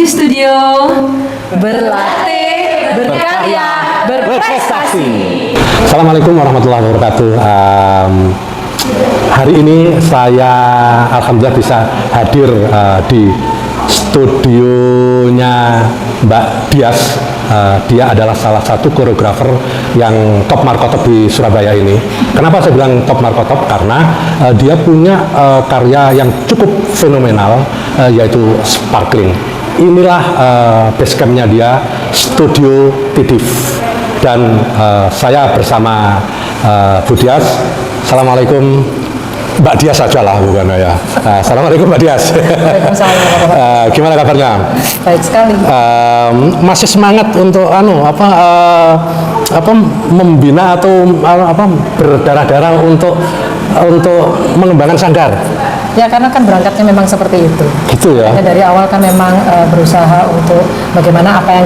Studio berlatih, berkarya, berprestasi. Assalamualaikum warahmatullahi wabarakatuh. Hari ini saya alhamdulillah bisa hadir di studionya Mbak Dias. Dia adalah salah satu koreografer yang top markotop di Surabaya ini. Kenapa saya bilang top markotop? Karena dia punya karya yang cukup fenomenal, yaitu sparkling. Inilah basecampnya dia, Studio Tidif. Dan saya bersama Bu Dias. Assalamualaikum. Mbak Dias saja lah, bukan ya. Assalamualaikum Mbak Dias. Waalaikumsalam. Gimana kabarnya? Baik sekali. Masih semangat untuk membina atau berdarah-darah untuk mengembangkan sanggar? Ya, karena kan berangkatnya memang seperti itu. Gitu ya. Ya, dari awal kan memang berusaha untuk bagaimana apa yang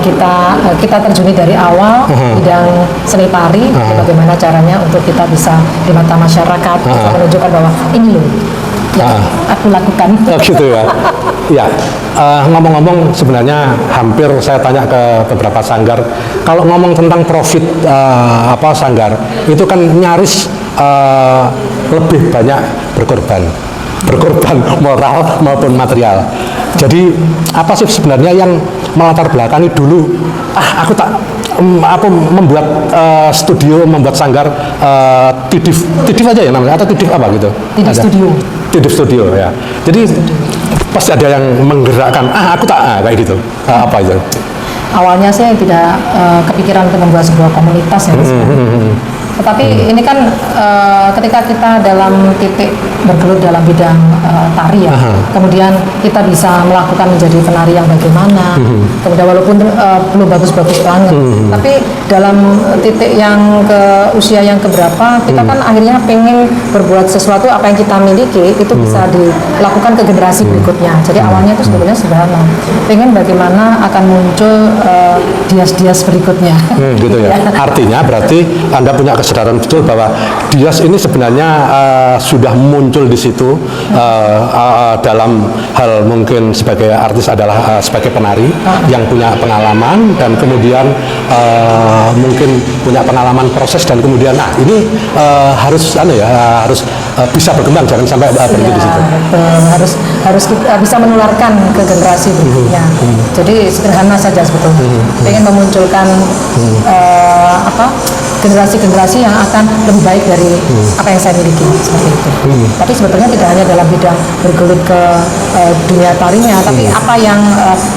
kita terjuni dari awal bidang seni tari, bagaimana caranya untuk kita bisa di mata masyarakat bisa menunjukkan bahwa ini loh yang aku lakukan. Oh, gitu ya. Ya, ngomong-ngomong sebenarnya hampir saya tanya ke beberapa sanggar, kalau ngomong tentang profit sanggar itu kan nyaris lebih banyak berkorban moral maupun material. Jadi apa sih sebenarnya yang melatar belakangi dulu aku membuat studio, membuat sanggar Tidif aja ya namanya, atau Tidif apa gitu? Tidif Studio ya. Jadi pasti ada yang menggerakkan aku kayak gitu. Apa itu? Awalnya saya tidak kepikiran untuk membuat sebuah komunitas ya. Tetapi ini kan ketika kita dalam titik bergelut dalam bidang tari ya, kemudian kita bisa melakukan menjadi penari yang bagaimana, kemudian walaupun belum bagus-bagus banget, tapi dalam titik yang ke usia yang keberapa, kita kan akhirnya pengen berbuat sesuatu apa yang kita miliki itu bisa dilakukan ke generasi berikutnya. Jadi awalnya itu sebenarnya sederhana, pengen bagaimana akan muncul Dias-Dias berikutnya. Gitu ya. Artinya berarti Anda punya kesadaran betul bahwa Dias ini sebenarnya sudah muncul di situ dalam hal mungkin sebagai artis adalah sebagai penari yang punya pengalaman, dan kemudian mungkin punya pengalaman proses, dan kemudian ini harus bisa berkembang, jangan sampai berhenti di situ. Harus kita bisa menularkan ke generasi berikutnya. Jadi sederhana saja sebetulnya. Pengen memunculkan generasi-generasi yang akan lebih baik dari apa yang saya miliki, seperti itu. Tapi sebetulnya tidak hanya dalam bidang bergelut ke dunia tarinya, tapi apa yang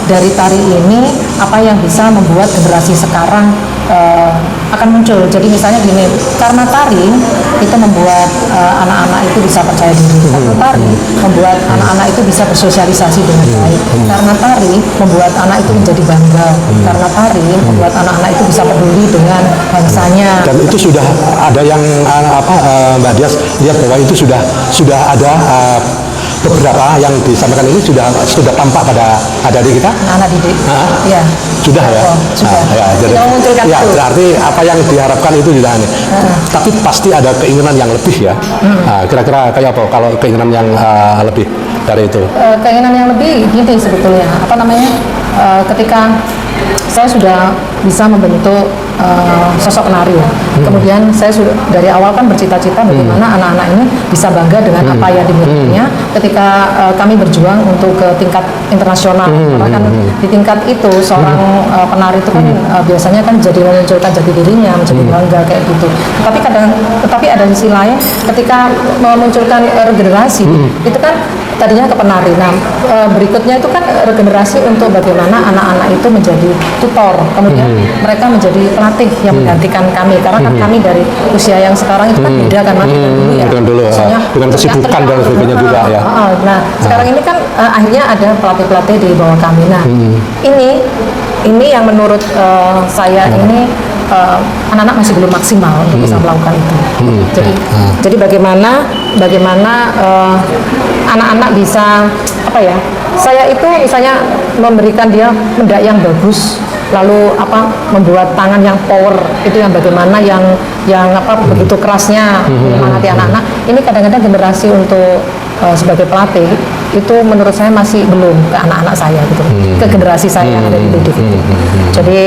dari tari ini, apa yang bisa membuat generasi sekarang akan muncul. Jadi misalnya gini, karena tari itu membuat anak-anak itu bisa percaya diri. Karena tari membuat anak-anak itu bisa bersosialisasi dengan baik. Karena tari membuat anak itu menjadi bangga. Karena tari membuat anak-anak itu bisa peduli dengan bangsanya. Dan itu sudah ada yang Mbak Dias lihat bahwa itu sudah ada beberapa yang disampaikan ini sudah tampak pada adik kita. Anak didik. Ya. Sudah ya. Sudah. Jadi ya, berarti apa yang diharapkan itu tidak aneh. Tapi pasti ada keinginan yang lebih ya. Kira-kira kayak apa kalau keinginan yang lebih dari itu? Keinginan yang lebih gini sebetulnya. Ketika saya sudah bisa membentuk sosok penari ya. Kemudian saya sudah dari awal kan bercita-cita bagaimana anak-anak ini bisa bangga dengan apa yang dimilikinya. Ketika kami berjuang untuk ke tingkat internasional, karena kan di tingkat itu seorang penari itu kan biasanya kan jadi memunculkan jati dirinya, menjadi bangga kayak gitu. Tetapi ada sisi lain ketika memunculkan regenerasi itu kan tadinya ke penari. Nah, berikutnya itu kan regenerasi untuk bagaimana anak-anak itu menjadi tutor, kemudian mereka menjadi pelatih yang menggantikan kami, karena kan kami dari usia yang sekarang itu kan beda kan dulu ya. Dengan kesibukan dan sebagainya juga ya. Nah, sekarang ini kan akhirnya ada pelatih-pelatih di bawah kami. Nah, ini yang menurut saya ini anak-anak masih belum maksimal untuk bisa melakukan itu. Jadi bagaimana anak-anak bisa saya itu misalnya memberikan dia mendak yang bagus, lalu membuat tangan yang power, itu yang bagaimana yang begitu kerasnya menyemangati anak-anak. Ini kadang-kadang generasi untuk sebagai pelatih itu menurut saya masih belum ke anak-anak saya gitu, ke generasi saya yang ada di Lidik itu. Jadi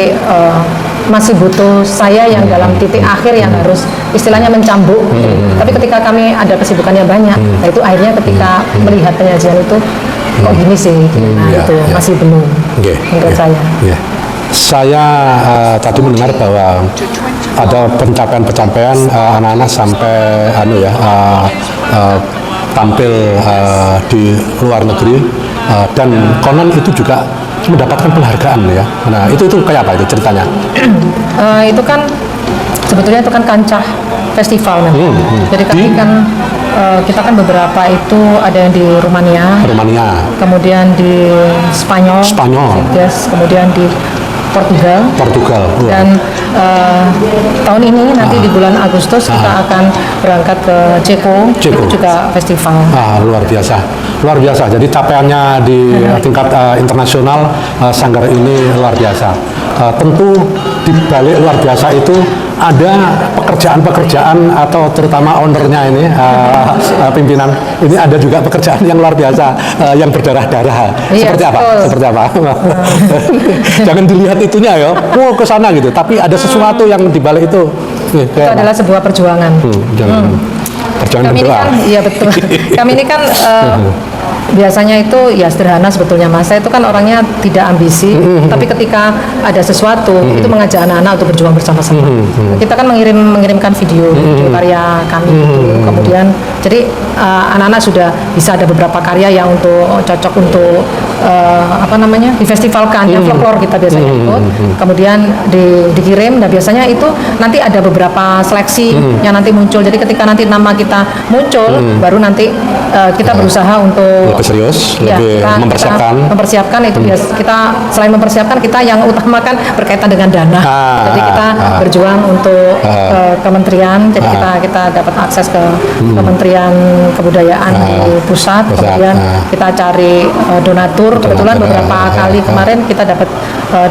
masih butuh saya yang dalam titik akhir yang harus istilahnya mencambuk. Tapi ketika kami ada kesibukannya banyak, nah itu akhirnya ketika melihat penyajian itu kok gini sih, nah itu masih belum menurut saya. Saya tadi mendengar bahwa ada pencapaian-pencapaian anak-anak sampai tampil di luar negeri dan konon itu juga mendapatkan penghargaan ya. Nah itu kayak apa itu ceritanya? Itu kan sebetulnya itu kan kancah festival memang. Jadi kan kita kan beberapa itu ada yang di Rumania, kemudian di Spanyol, kemudian di Portugal. Dan tahun ini nanti di bulan Agustus kita akan berangkat ke Ceko. Itu juga festival. Luar biasa. Jadi capaiannya di tingkat internasional Sanggar ini luar biasa. Tentu di balik luar biasa itu ada pekerjaan atau terutama ownernya ini pimpinan ini ada juga pekerjaan yang luar biasa yang berdarah-darah. Iya, Seperti apa? Jangan dilihat itunya ya, ke sana gitu. Tapi ada sesuatu yang di balik itu. Itu adalah sebuah perjuangan. Perjuangan kami berdoa. Ini kan, iya betul. Kami ini kan biasanya itu ya sederhana sebetulnya Mas. Saya itu kan orangnya tidak ambisi, tapi ketika ada sesuatu itu mengajak anak-anak untuk berjuang bersama-sama. Kita kan mengirimkan video karya kami gitu. Kemudian jadi anak-anak sudah bisa ada beberapa karya yang cocok untuk difestivalkan, yang folklore kita biasanya ikut. Kemudian dikirim, dan biasanya itu nanti ada beberapa seleksi yang nanti muncul. Jadi ketika nanti nama kita muncul, baru nanti kita berusaha untuk lebih serius, lebih mempersiapkan itu kita selain mempersiapkan kita yang utamakan berkaitan dengan dana. Jadi kita berjuang untuk kementerian. Jadi kita dapat akses ke Kementerian Kebudayaan di pusat. Kemudian kita cari donatur. Kebetulan beberapa kali kemarin kita dapat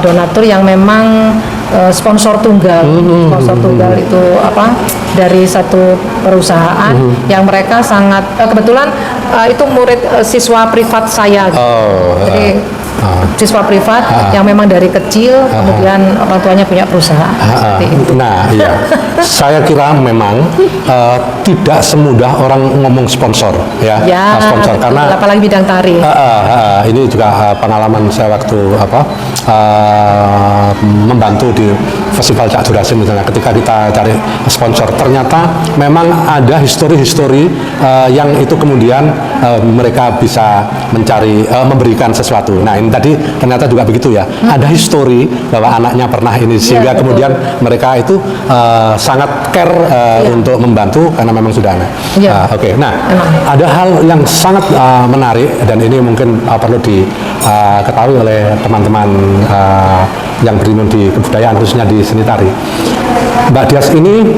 donatur yang memang sponsor tunggal. Sponsor tunggal itu dari satu perusahaan yang mereka sangat kebetulan itu murid siswa privat saya gitu. Jadi siswa privat yang memang dari kecil kemudian orang tuanya punya perusahaan seperti itu. Nah, iya. Saya kira memang tidak semudah orang ngomong sponsor ya. Sponsor karena apalagi bidang tari. Ini juga pengalaman saya waktu membantu di Festival Cak Jurasim misalnya, ketika kita cari sponsor ternyata memang ada histori-histori yang itu kemudian mereka bisa memberikan sesuatu. Nah ini tadi ternyata juga begitu ya, ada histori bahwa anaknya pernah ini sehingga kemudian mereka itu sangat care untuk membantu karena memang sudah ada. Nah ada hal yang sangat menarik dan ini mungkin perlu diketahui oleh teman-teman yang berimun di kebudayaan khususnya di seni tari. Mbak Dias ini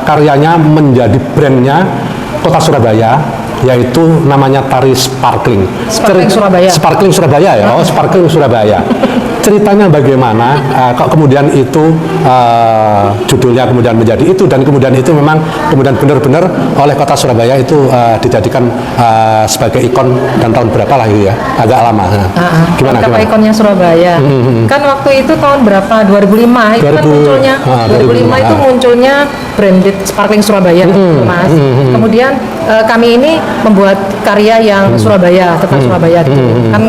karyanya menjadi brandnya Kota Surabaya, yaitu namanya tari Sparkling Surabaya. Sparkling Surabaya ya, Sparkling Surabaya. Ceritanya bagaimana kok kemudian itu judulnya kemudian menjadi itu, dan kemudian itu memang kemudian benar-benar oleh Kota Surabaya itu dijadikan sebagai ikon, dan tahun berapa lah itu ya, agak lama. Gimana? Ikonnya Surabaya. Kan waktu itu tahun berapa? 2005 itu kan munculnya. 2005 itu munculnya branded Sparkling Surabaya, Mas. Kemudian kami ini membuat karya yang Surabaya, tentang Surabaya gitu. Kan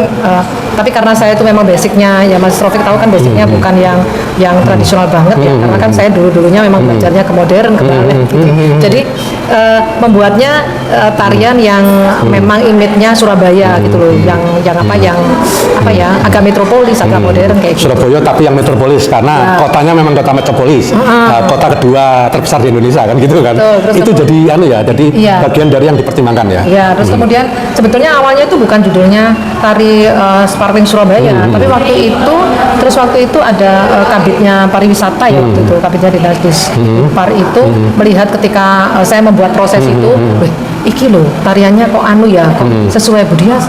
tapi karena saya itu memang basicnya ya Mas Rofik tahu kan basicnya bukan yang tradisional banget ya, karena kan saya dulunya memang belajarnya ke modern, ke balet gitu. Jadi membuatnya tarian yang memang image-nya Surabaya gitu loh, yang agak metropolis, agak modern kayak gitu. Surabaya tapi yang metropolis karena kotanya memang kota metropolis, kota kedua terbesar di Indonesia kan gitu kan. Itu jadi jadi bagian dari yang dipertimbangkan ya. Iya, terus kemudian sebetulnya awalnya itu bukan judulnya tari Sparkling Surabaya, tapi waktu itu ada kabitnya pariwisata ya waktu itu, kabitnya dinas par itu melihat ketika saya membuat proses itu, iki loh tariannya kok kok sesuai Budias,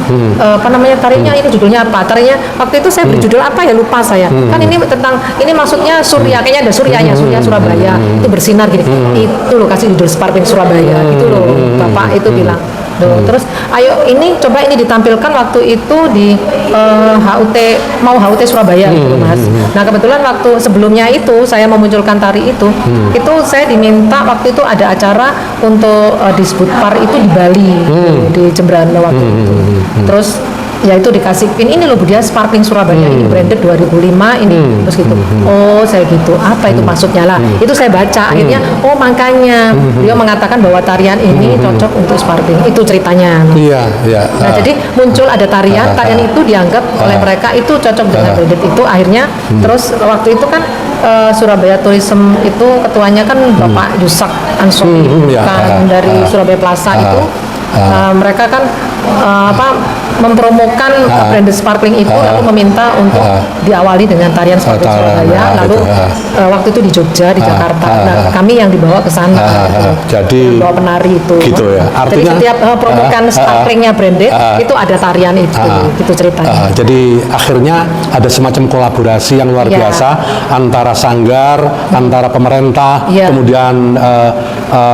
tarinya ini judulnya apa, tarinya waktu itu saya berjudul apa ya lupa saya, kan ini maksudnya Surya, kayaknya ada Suryanya, Surya Surabaya itu bersinar gini, itu loh kasih judul Sparkling Surabaya gitu loh, Bapak itu bilang Terus ayo ini coba ini ditampilkan waktu itu di HUT Surabaya gitu Mas. Nah kebetulan waktu sebelumnya itu saya memunculkan tari itu saya diminta waktu itu ada acara untuk Disbudpar itu di Bali, di Jembrana waktu itu. Terus ya itu dikasih pin ini loh Budia Sparkling Surabaya ini branded 2005 ini terus gitu. Oh saya gitu apa itu maksudnya lah, itu saya baca akhirnya oh makanya beliau mengatakan bahwa tarian ini cocok untuk sparkling, itu ceritanya. Iya. Nah jadi muncul ada tarian itu dianggap oleh mereka itu cocok dengan branded itu akhirnya terus waktu itu kan Surabaya Tourism itu ketuanya kan Bapak Yusak Ansori kan dari Surabaya Plaza itu mereka kan mempromokan branded sparkling itu lalu meminta untuk diawali dengan tarian sparkling Surabaya lalu waktu itu di Jogja di Jakarta nah kami yang dibawa ke sana jadi bawa penari itu gitu ya artinya jadi setiap promokan sparklingnya branded itu ada tarian itu gitu ceritanya jadi akhirnya ada semacam kolaborasi yang luar biasa antara sanggar antara pemerintah kemudian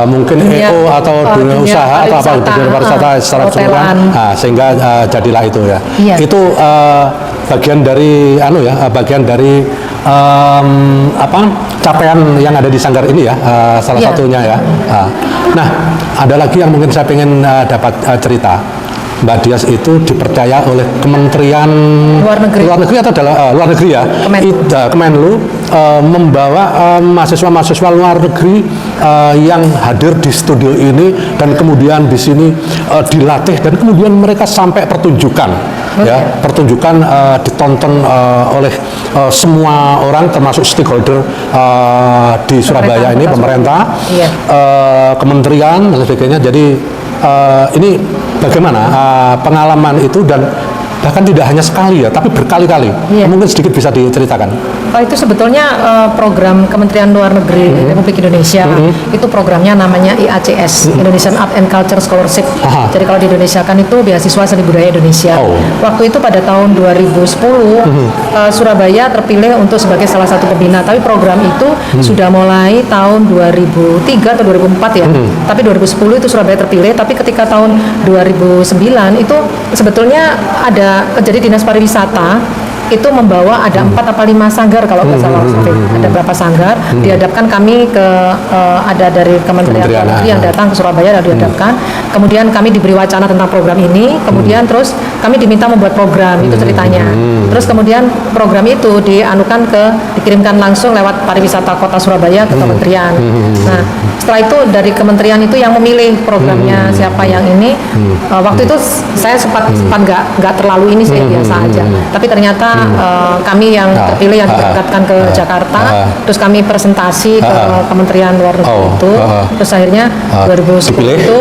mungkin EO atau dunia usaha atau apa dunia pariwisata secara keseluruhan sehingga jadilah itu ya. Itu bagian dari bagian dari capaian yang ada di sanggar ini ya salah satunya ya. Nah ada lagi yang mungkin saya ingin dapat cerita. Mbak Dias itu dipercaya oleh Kementerian Luar Negeri atau luar negeri ya, Kemenlu membawa mahasiswa-mahasiswa luar negeri yang hadir di studio ini dan kemudian di sini dilatih dan kemudian mereka sampai pertunjukan ya, pertunjukan ditonton oleh semua orang termasuk stakeholder di Surabaya ini, pemerintah, kementerian dan sebagainya. Jadi ini bagaimana pengalaman itu dan bahkan tidak hanya sekali ya, tapi berkali-kali. Mungkin sedikit bisa diceritakan. Oh itu sebetulnya program Kementerian Luar Negeri Republik Indonesia itu programnya namanya IACS, Indonesian Art and Culture Scholarship. Jadi kalau di Indonesia kan itu beasiswa seni budaya Indonesia. Waktu itu pada tahun 2010 Surabaya terpilih untuk sebagai salah satu pembina. Tapi program itu sudah mulai tahun 2003 atau 2004 ya. Tapi 2010 itu Surabaya terpilih. Tapi ketika tahun 2009 itu sebetulnya ada jadi Dinas Pariwisata itu membawa ada 4 atau 5 sanggar kalau nggak salah, ada berapa sanggar dihadapkan kami ke ada dari Kementerian Luar Negeri yang datang ke Surabaya dan dihadapkan, kemudian kami diberi wacana tentang program ini, kemudian terus kami diminta membuat program itu ceritanya, terus kemudian program itu dikirimkan langsung lewat pariwisata Kota Surabaya ke Kementerian. Nah setelah itu dari Kementerian itu yang memilih programnya siapa yang ini. Waktu itu saya sempat nggak terlalu ini sih biasa aja, tapi ternyata kami yang terpilih yang diberangkatkan ke Jakarta, terus kami presentasi ke Kementerian Luar Negeri itu, terus akhirnya 2010 itu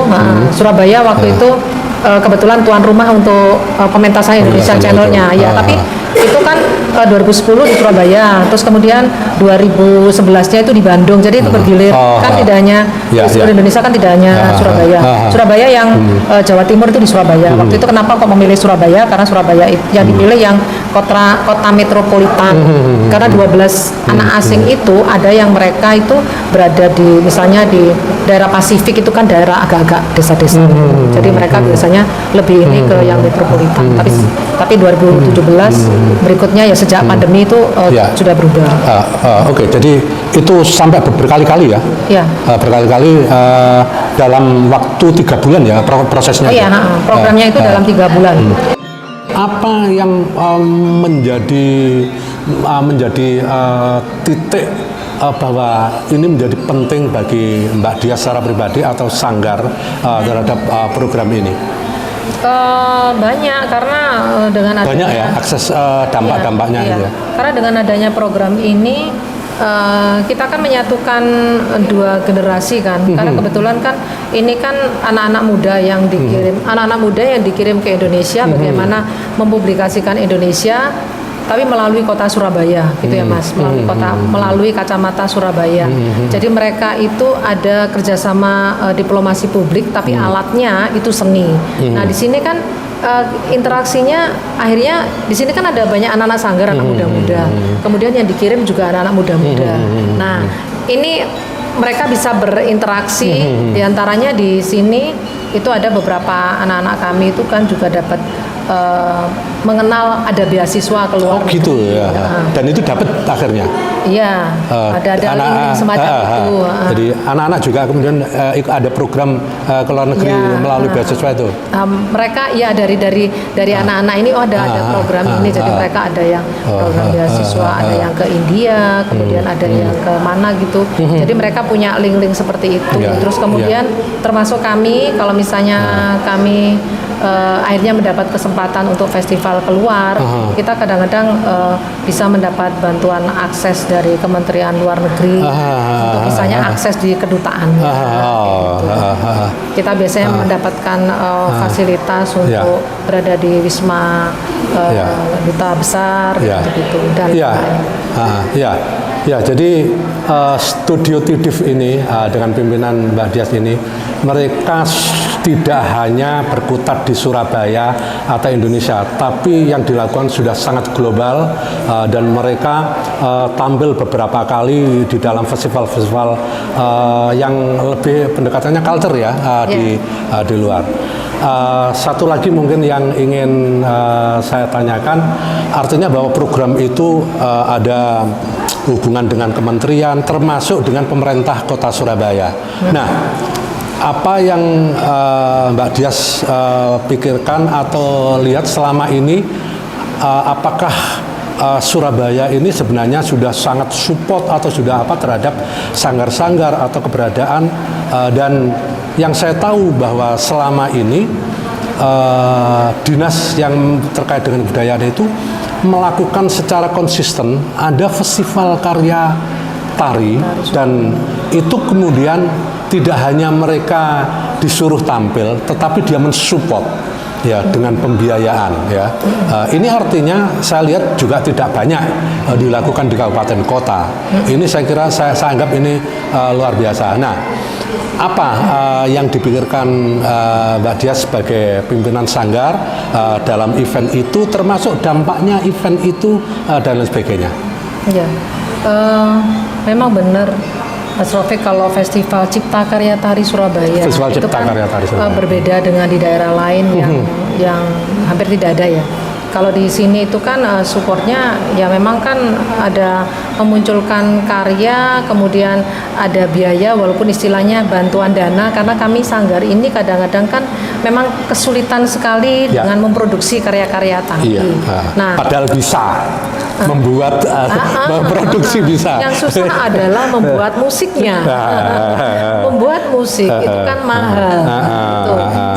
Surabaya waktu itu kebetulan tuan rumah untuk pementasan Indonesia Channel-nya ya, tapi itu kan 2010 di Surabaya, terus kemudian 2011-nya itu di Bandung, jadi itu bergilir kan tidak hanya di seluruh Indonesia kan tidak hanya Surabaya. Surabaya yang Jawa Timur itu di Surabaya. Waktu itu kenapa kok memilih Surabaya? Karena Surabaya yang dipilih yang kota metropolitan. Karena 12 anak asing itu ada yang mereka itu berada di misalnya di daerah Pasifik itu kan daerah agak-agak desa-desa. Jadi mereka biasanya lebih ini ke yang metropolitan. Tapi 2017 berikutnya ya sejak pandemi itu sudah berubah. Oke, jadi itu sampai berkali-kali ya? Berkali-kali dalam waktu 3 bulan ya prosesnya? Programnya itu dalam 3 bulan. Apa yang menjadi titik bahwa ini menjadi penting bagi Mbak Dias secara pribadi atau sanggar terhadap program ini? Banyak, karena dengan adanya banyak ya akses dampak-dampaknya ya. Ya. Karena dengan adanya program ini kita kan menyatukan 2 generasi kan, karena kebetulan kan ini kan anak-anak muda yang dikirim ke Indonesia, bagaimana mempublikasikan Indonesia tapi melalui kota Surabaya gitu ya Mas, melalui kacamata Surabaya. Jadi mereka itu ada kerjasama diplomasi publik, tapi alatnya itu seni. Nah di sini kan interaksinya akhirnya di sini kan ada banyak anak-anak sanggar, anak muda-muda. Kemudian yang dikirim juga anak-anak muda-muda. Nah ini mereka bisa berinteraksi, diantaranya di sini itu ada beberapa anak-anak kami itu kan juga dapat mengenal ada beasiswa keluar Oh gitu negeri. ya. Dan itu dapat akhirnya. Iya, ada link semacam itu. Jadi anak-anak juga kemudian ada program ke luar negeri melalui beasiswa itu. Mereka ya dari anak-anak ini ada program ini, jadi mereka ada yang program beasiswa, ada yang ke India, kemudian ada yang ke mana gitu. Jadi mereka punya link-link seperti itu. Terus kemudian termasuk kami, kalau misalnya kami akhirnya mendapat kesempatan untuk festival keluar, kita kadang-kadang bisa mendapat bantuan akses dari Kementerian Luar Negeri untuk misalnya akses di kedutaan. Kita biasanya mendapatkan fasilitas untuk berada di wisma duta besar gitu dan Ya, jadi Studio Tidif ini dengan pimpinan Mbak Dias ini, mereka tidak hanya berkutat di Surabaya atau Indonesia, tapi yang dilakukan sudah sangat global dan mereka tampil beberapa kali di dalam festival-festival yang lebih pendekatannya culture ya di luar. Satu lagi mungkin yang ingin saya tanyakan, artinya bahwa program itu ada hubungan dengan kementerian, termasuk dengan pemerintah Kota Surabaya. Nah, apa yang Mbak Dias pikirkan atau lihat selama ini, apakah Surabaya ini sebenarnya sudah sangat support atau sudah apa terhadap sanggar-sanggar atau keberadaan, dan yang saya tahu bahwa selama ini dinas yang terkait dengan kebudayaan itu melakukan secara konsisten ada festival karya tari, dan itu kemudian tidak hanya mereka disuruh tampil, tetapi dia mensupport ya dengan pembiayaan ya. Ini artinya saya lihat juga tidak banyak dilakukan di kabupaten kota. Ini saya kira saya anggap ini luar biasa. Nah, apa yang dipikirkan Mbak Dias sebagai pimpinan sanggar dalam event itu, termasuk dampaknya event itu dan lain sebagainya? Ya, memang benar Mas Rafiq, kalau Festival Cipta Karya Tari Surabaya Festival itu Cipta kan Karya Tari Surabaya berbeda dengan di daerah lain yang hampir tidak ada ya. Kalau di sini itu kan supportnya ya memang kan ada memunculkan karya, kemudian ada biaya walaupun istilahnya bantuan dana, karena kami sanggar ini kadang-kadang kan memang kesulitan sekali dengan memproduksi karya-karya tari. Nah, padahal bisa membuat produksi bisa. Yang susah adalah membuat musiknya. Membuat musik itu kan mahal.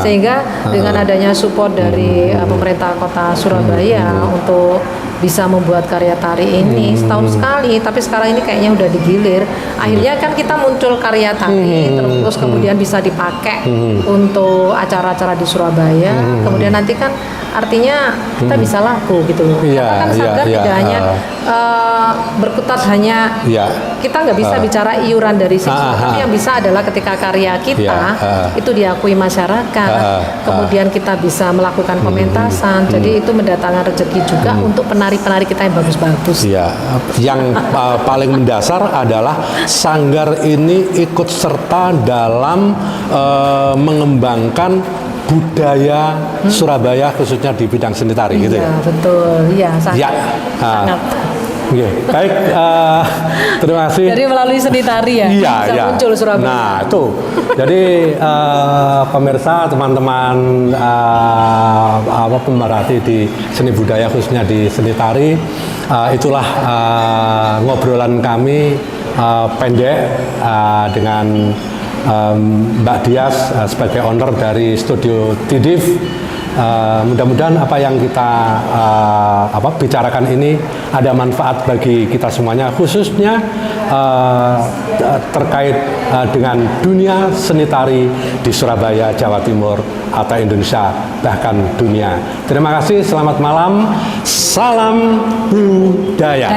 Sehingga dengan adanya support dari pemerintah Kota Surabaya untuk bisa membuat karya tari ini setahun sekali, tapi sekarang ini kayaknya udah digilir. Akhirnya kan kita muncul karya tari, terus kemudian bisa dipakai untuk acara-acara di Surabaya. Kemudian nanti kan artinya kita bisa laku gitu loh. Karena kan sanggar tidak hanya berkutat hanya kita nggak bisa bicara iuran dari siswa, tapi yang bisa adalah ketika karya kita itu diakui masyarakat, kemudian kita bisa melakukan pementasan, jadi itu mendatangkan rezeki juga untuk penari-penari kita yang bagus-bagus. Iya, yang paling mendasar adalah sanggar ini ikut serta dalam mengembangkan budaya Surabaya khususnya di bidang seni tari gitu ya. Betul, iya sangat. Sangat. Baik, terima kasih. Jadi melalui seni tari ya, bisa muncul Surabaya. Nah itu, jadi pemirsa, teman-teman pemerhati di seni budaya khususnya di seni tari, itulah ngobrolan kami pendek dengan Mbak Dias sebagai owner dari Studio Tidif. Mudah-mudahan apa yang kita bicarakan ini ada manfaat bagi kita semuanya, khususnya terkait dengan dunia seni tari di Surabaya, Jawa Timur, atau Indonesia, bahkan dunia. Terima kasih, selamat malam, salam budaya.